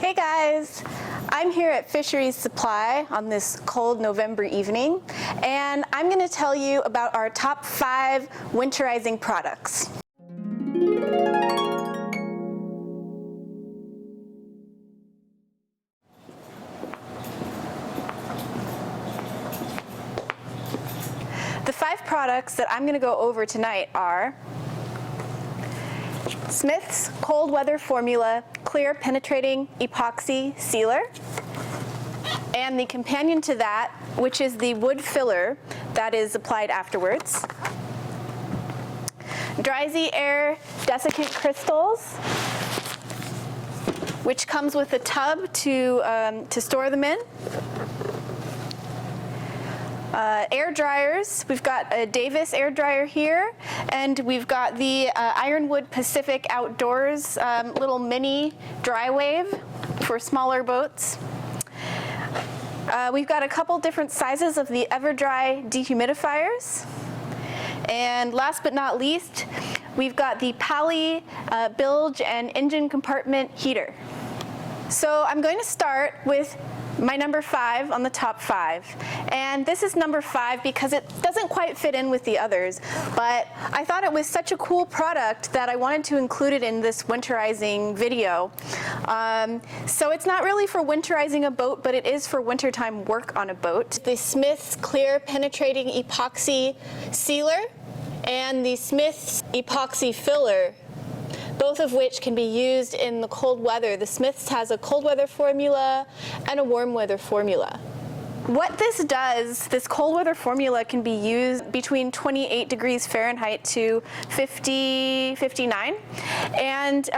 Hey guys, I'm here at Fisheries Supply on this cold November evening, and I'm going to tell you about our top 5 winterizing products. The 5 products that I'm going to go over tonight are Smith's Cold Weather Formula Clear Penetrating Epoxy Sealer, and the companion to that, which is the wood filler that is applied afterwards. Dri-z-air Desiccant Crystals, which comes with a tub to store them in. Air dryers, we've got a Davis air dryer here, and we've got the Ironwood Pacific Outdoors little mini dry wave for smaller boats. We've got a couple different sizes of the eva-dry dehumidifiers. And last but not least, we've got the Pali bilge and engine compartment heater. So I'm going to start with my number 5 on the top 5. And this is number 5 because it doesn't quite fit in with the others, but I thought it was such a cool product that I wanted to include it in this winterizing video. So it's not really for winterizing a boat, but it is for wintertime work on a boat. The Smith's Clear Penetrating Epoxy Sealer and the Smith's Epoxy Filler, both of which can be used in the cold weather. The Smith's has a cold weather formula and a warm weather formula. What this does, this cold weather formula can be used between 28 degrees Fahrenheit to 59. And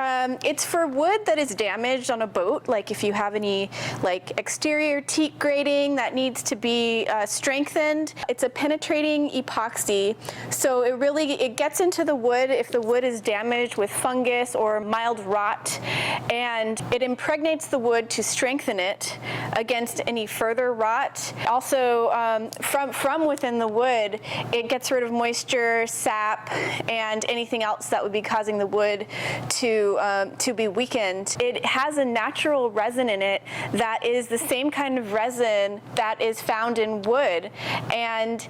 it's for wood that is damaged on a boat, like if you have any like exterior teak grating that needs to be strengthened. It's a penetrating epoxy, so it gets into the wood if the wood is damaged with fungus or mild rot, and it impregnates the wood to strengthen it against any further rot. Also, from within the wood, it gets rid of moisture, sap, and anything else that would be causing the wood to be weakened. It has a natural resin in it that is the same kind of resin that is found in wood, and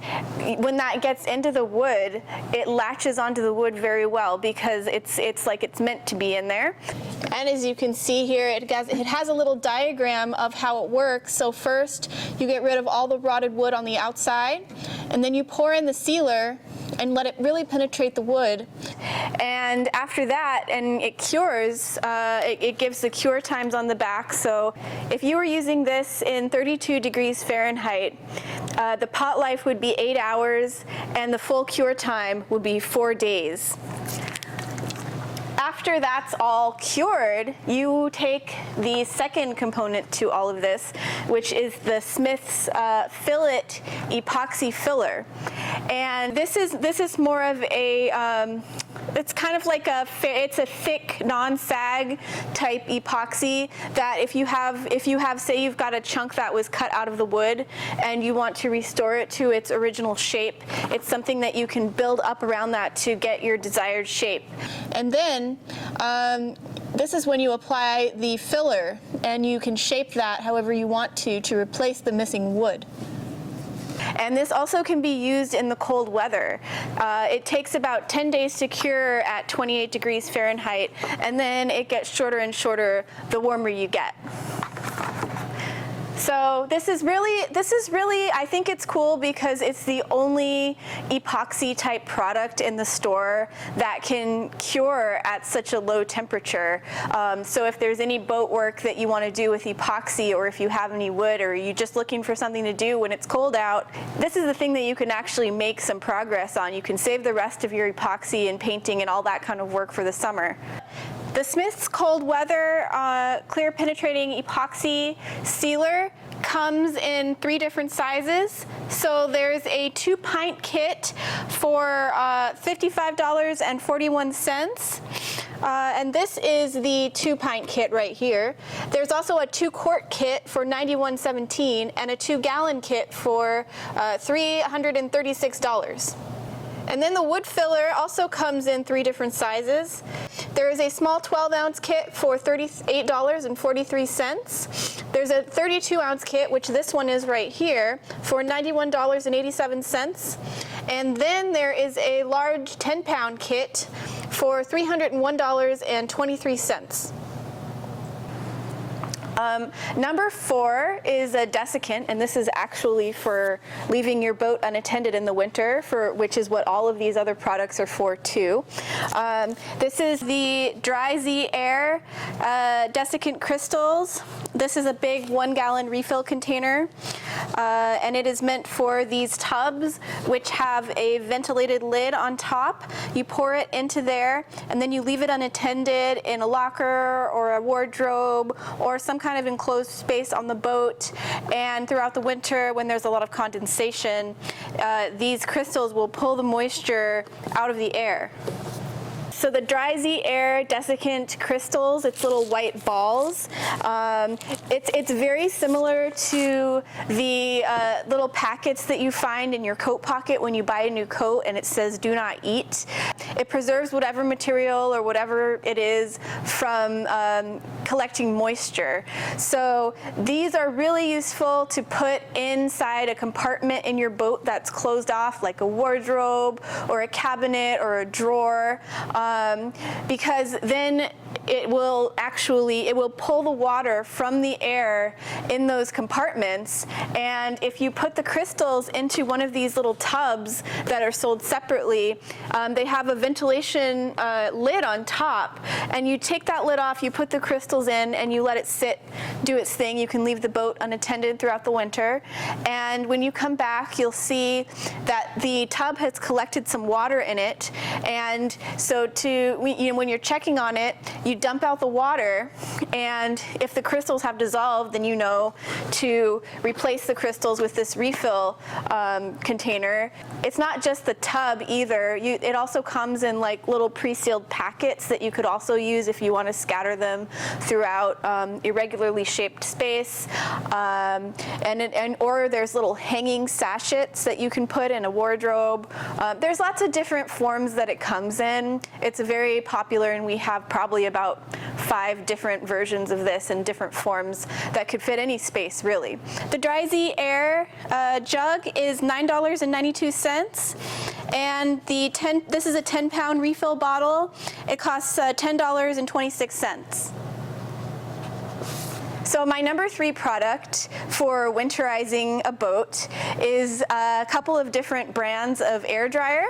when that gets into the wood, it latches onto the wood very well because it's like it's meant to be in there. And as you can see here, it has a little diagram of how it works. So first, you get rid of all the rotted wood on the outside, and then you pour in the sealer and let it really penetrate the wood. And after that, and it cures, it gives the cure times on the back. So if you were using this in 32 degrees Fahrenheit, the pot life would be 8 hours, and the full cure time would be 4 days. After that's all cured, you take the second component to all of this, which is the Smith's Fillet Epoxy Filler. And this is more of a, it's kind of like it's a thick, non-sag type epoxy that if you have, say you've got a chunk that was cut out of the wood and you want to restore it to its original shape, it's something that you can build up around that to get your desired shape. And then this is when you apply the filler, and you can shape that however you want to replace the missing wood. And this also can be used in the cold weather. It takes about 10 days to cure at 28 degrees Fahrenheit, and then it gets shorter and shorter the warmer you get. So this is really, I think it's cool because it's the only epoxy type product in the store that can cure at such a low temperature. So if there's any boat work that you want to do with epoxy, or if you have any wood, or you're just looking for something to do when it's cold out, this is the thing that you can actually make some progress on. You can save the rest of your epoxy and painting and all that kind of work for the summer. The Smith's Cold Weather Clear Penetrating Epoxy Sealer comes in 3 different sizes. So there's a 2-pint kit for $55.41. And this is the 2-pint kit right here. There's also a 2-quart kit for $91.17 and a 2-gallon kit for $336. And then the wood filler also comes in 3 different sizes. There is a small 12-ounce kit for $38.43. There's a 32-ounce kit, which this one is right here, for $91.87. And then there is a large 10-pound kit for $301.23. Number 4 is a desiccant, and this is actually for leaving your boat unattended in the winter, which is what all of these other products are for too. This is the dri-z-air desiccant crystals. This is a big 1-gallon refill container, and it is meant for these tubs which have a ventilated lid on top. You pour it into there, and then you leave it unattended in a locker or a wardrobe or some kind of enclosed space on the boat. And throughout the winter, when there's a lot of condensation, these crystals will pull the moisture out of the air. So the dri-z-air desiccant crystals, it's little white balls. It's very similar to the little packets that you find in your coat pocket when you buy a new coat and it says "do not eat." It preserves whatever material or whatever it is from collecting moisture. So these are really useful to put inside a compartment in your boat that's closed off, like a wardrobe or a cabinet or a drawer. Because then it will pull the water from the air in those compartments, and if you put the crystals into one of these little tubs that are sold separately, they have a ventilation lid on top, and you take that lid off, you put the crystals in, and you let it sit, do its thing. You can leave the boat unattended throughout the winter, and when you come back, you'll see that the tub has collected some water in it, and so when you're checking on it, you dump out the water, and if the crystals have dissolved, then you know to replace the crystals with this refill container. It's not just the tub either. It also comes in like little pre-sealed packets that you could also use if you want to scatter them throughout irregularly shaped space. Or there's little hanging sachets that you can put in a wardrobe. There's lots of different forms that it comes in. It's very popular, and we have probably about 5 different versions of this in different forms that could fit any space, really. The dri-z-air jug is $9.92, and this is a 10-pound refill bottle. It costs $10.26. So my number 3 product for winterizing a boat is a couple of different brands of air dryer.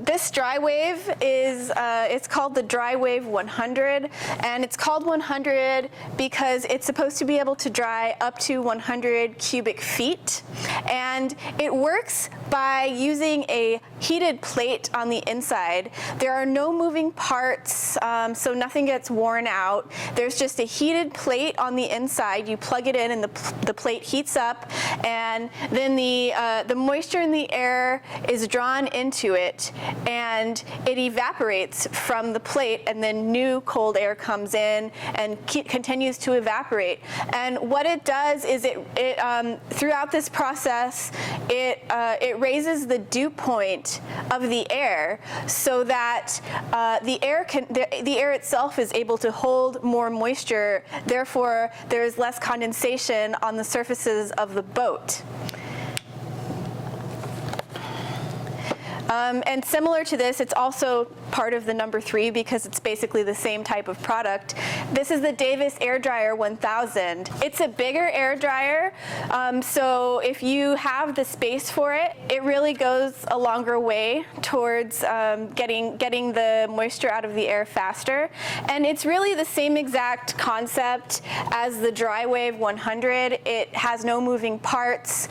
This dry wave is, it's called the Dry Wave 100, and it's called 100 because it's supposed to be able to dry up to 100 cubic feet. And it works by using a heated plate on the inside. There are no moving parts, so nothing gets worn out. There's just a heated plate on the inside. You plug it in, and the plate heats up, and then the moisture in the air is drawn into it, and it evaporates from the plate, and then new cold air comes in and continues to evaporate. And what it does is throughout this process, it raises the dew point of the air so that the air itself is able to hold more moisture. Therefore, there is less condensation on the surfaces of the boat. And similar to this, it's also part of the number 3 because it's basically the same type of product. This is the Davis Air Dryer 1000. It's a bigger air dryer, so if you have the space for it, it really goes a longer way towards getting the moisture out of the air faster. And it's really the same exact concept as the Dry Wave 100. It has no moving parts.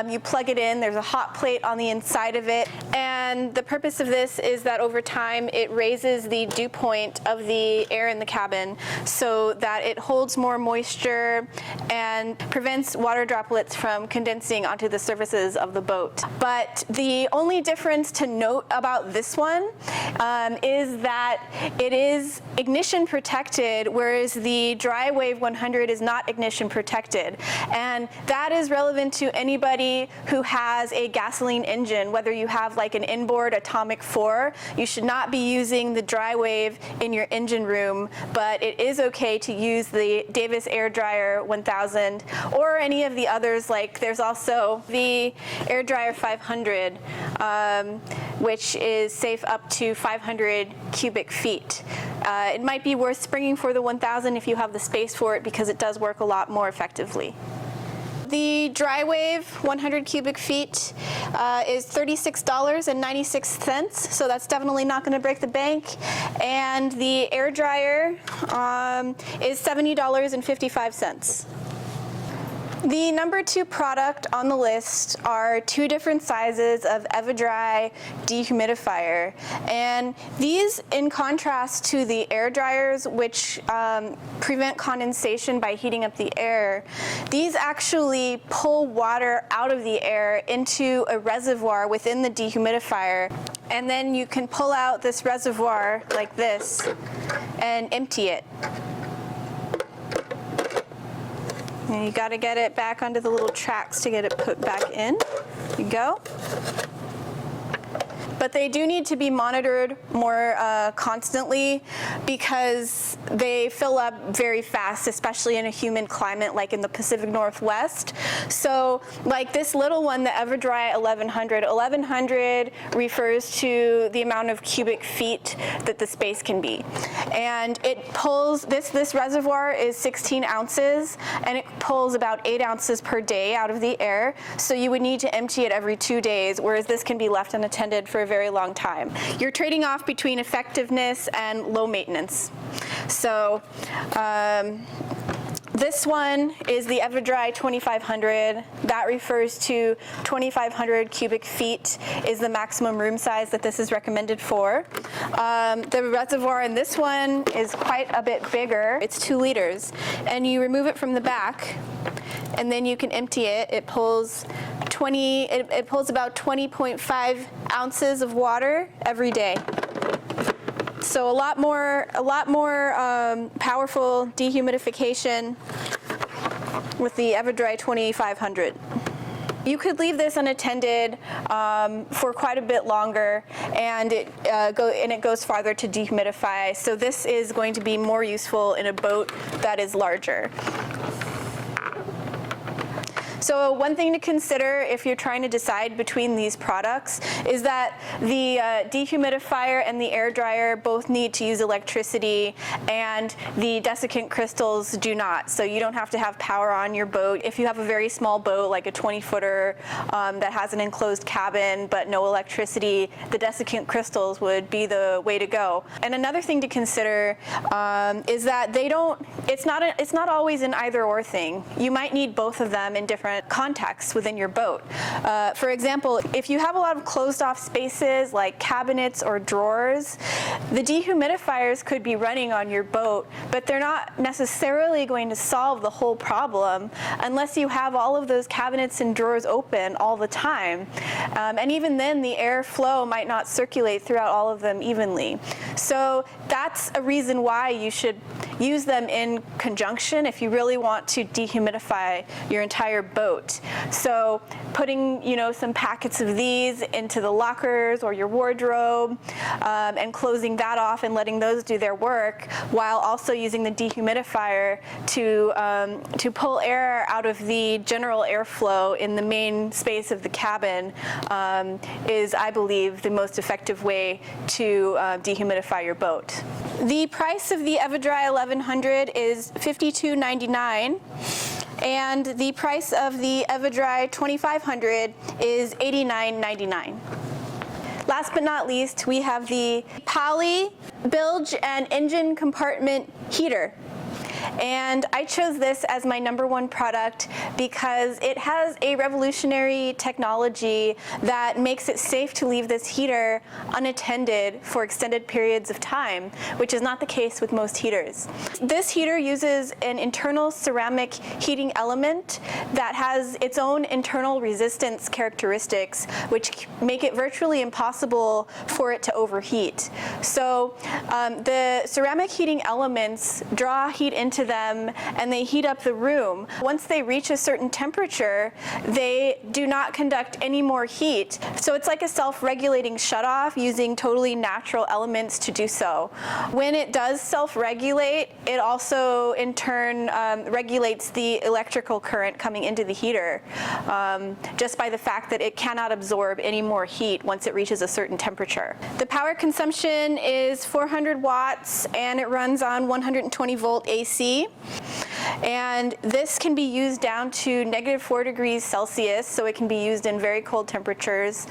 You plug it in, there's a hot plate on the inside of it, and the purpose of this is that over time time, it raises the dew point of the air in the cabin so that it holds more moisture and prevents water droplets from condensing onto the surfaces of the boat. But the only difference to note about this one is that it is ignition protected, whereas the Dri-Wave 100 is not ignition protected. And that is relevant to anybody who has a gasoline engine, whether you have like an inboard Atomic 4. You should not be using the Dri-Wave in your engine room, but it is okay to use the Davis Air Dryer 1000 or any of the others. Like there's also the Air Dryer 500, which is safe up to 500 cubic feet. It might be worth springing for the 1000 if you have the space for it, because it does work a lot more effectively. The Dri-Wave 100 cubic feet is $36.96, so that's definitely not going to break the bank. And the air dryer is $70.55. The number 2 product on the list are 2 different sizes of eva-dry dehumidifier. And these, in contrast to the air dryers, which prevent condensation by heating up the air, these actually pull water out of the air into a reservoir within the dehumidifier. And then you can pull out this reservoir like this and empty it. And you got to get it back onto the little tracks to get it put back in. There you go. But they do need to be monitored more constantly, because they fill up very fast, especially in a humid climate like in the Pacific Northwest. So like this little one, the eva-dry 1100 refers to the amount of cubic feet that the space can be. And it pulls, this reservoir is 16 ounces, and it pulls about 8 ounces per day out of the air. So you would need to empty it every 2 days, whereas this can be left unattended for a very long time. You're trading off between effectiveness and low maintenance. So this one is the eva-dry 2500. That refers to 2500 cubic feet is the maximum room size that this is recommended for. The reservoir in this one is quite a bit bigger. It's 2 liters. And you remove it from the back, and then you can empty it. It pulls it pulls about 20.5 ounces of water every day. So a lot more powerful dehumidification with the eva-dry 2500. You could leave this unattended for quite a bit longer, and it goes farther to dehumidify. So this is going to be more useful in a boat that is larger. So one thing to consider if you're trying to decide between these products is that the dehumidifier and the air dryer both need to use electricity, and the desiccant crystals do not. So you don't have to have power on your boat. If you have a very small boat, like a 20-footer that has an enclosed cabin but no electricity, the desiccant crystals would be the way to go. And another thing to consider is that it's not always an either-or thing. You might need both of them in different contexts within your boat. For example, if you have a lot of closed off spaces like cabinets or drawers, the dehumidifiers could be running on your boat, but they're not necessarily going to solve the whole problem unless you have all of those cabinets and drawers open all the time. And even then, the airflow might not circulate throughout all of them evenly. So that's a reason why you should use them in conjunction if you really want to dehumidify your entire boat. So putting, some packets of these into the lockers or your wardrobe, and closing that off and letting those do their work, while also using the dehumidifier to pull air out of the general airflow in the main space of the cabin, is, I believe, the most effective way to dehumidify your boat. The price of the eva-dry 1100 is $52.99. And the price of the eva-dry 2500 is $89.99. Last but not least, we have the poly bilge and engine compartment heater. And I chose this as my #1 product because it has a revolutionary technology that makes it safe to leave this heater unattended for extended periods of time, which is not the case with most heaters. This heater uses an internal ceramic heating element that has its own internal resistance characteristics, which make it virtually impossible for it to overheat. So the ceramic heating elements draw heat into them and they heat up the room. Once they reach a certain temperature, they do not conduct any more heat. So it's like a self-regulating shutoff using totally natural elements to do so. When it does self-regulate, it also in turn regulates the electrical current coming into the heater just by the fact that it cannot absorb any more heat once it reaches a certain temperature. The power consumption is 400 watts and it runs on 120 volt AC. And this can be used down to -4 degrees Celsius, so it can be used in very cold temperatures,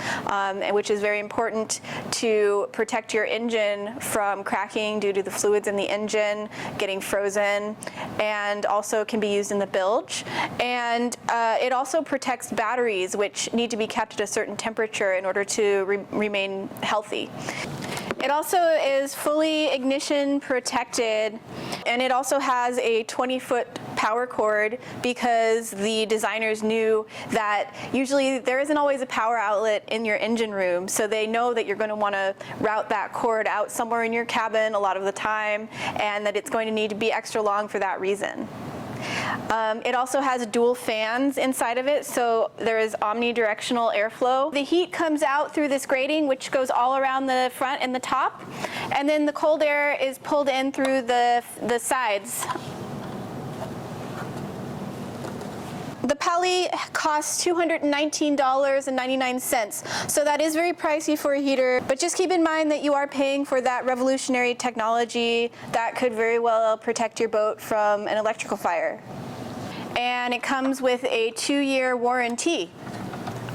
which is very important to protect your engine from cracking due to the fluids in the engine getting frozen, and also can be used in the bilge. And it also protects batteries, which need to be kept at a certain temperature in order to remain healthy. It also is fully ignition protected, and it also has a 20-foot power cord because the designers knew that usually there isn't always a power outlet in your engine room, so they know that you're going to want to route that cord out somewhere in your cabin a lot of the time, and that it's going to need to be extra long for that reason. It also has dual fans inside of it, so there is omnidirectional airflow. The heat comes out through this grating, which goes all around the front and the top, and then the cold air is pulled in through the sides. The Pally costs $219.99, so that is very pricey for a heater, but just keep in mind that you are paying for that revolutionary technology that could very well protect your boat from an electrical fire. And it comes with a 2-year warranty.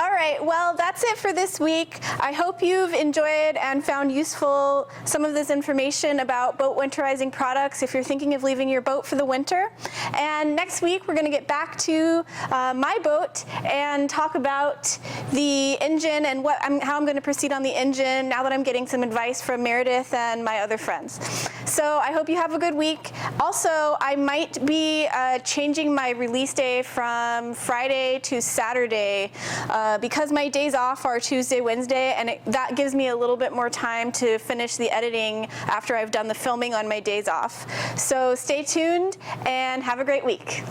All right, well, that's it for this week. I hope you've enjoyed and found useful some of this information about boat winterizing products if you're thinking of leaving your boat for the winter. And next week, we're gonna get back to my boat and talk about the engine and how I'm gonna proceed on the engine now that I'm getting some advice from Meredith and my other friends. So I hope you have a good week. Also, I might be changing my release day from Friday to Saturday because my days off are Tuesday, Wednesday, and that gives me a little bit more time to finish the editing after I've done the filming on my days off. So stay tuned and have a great week.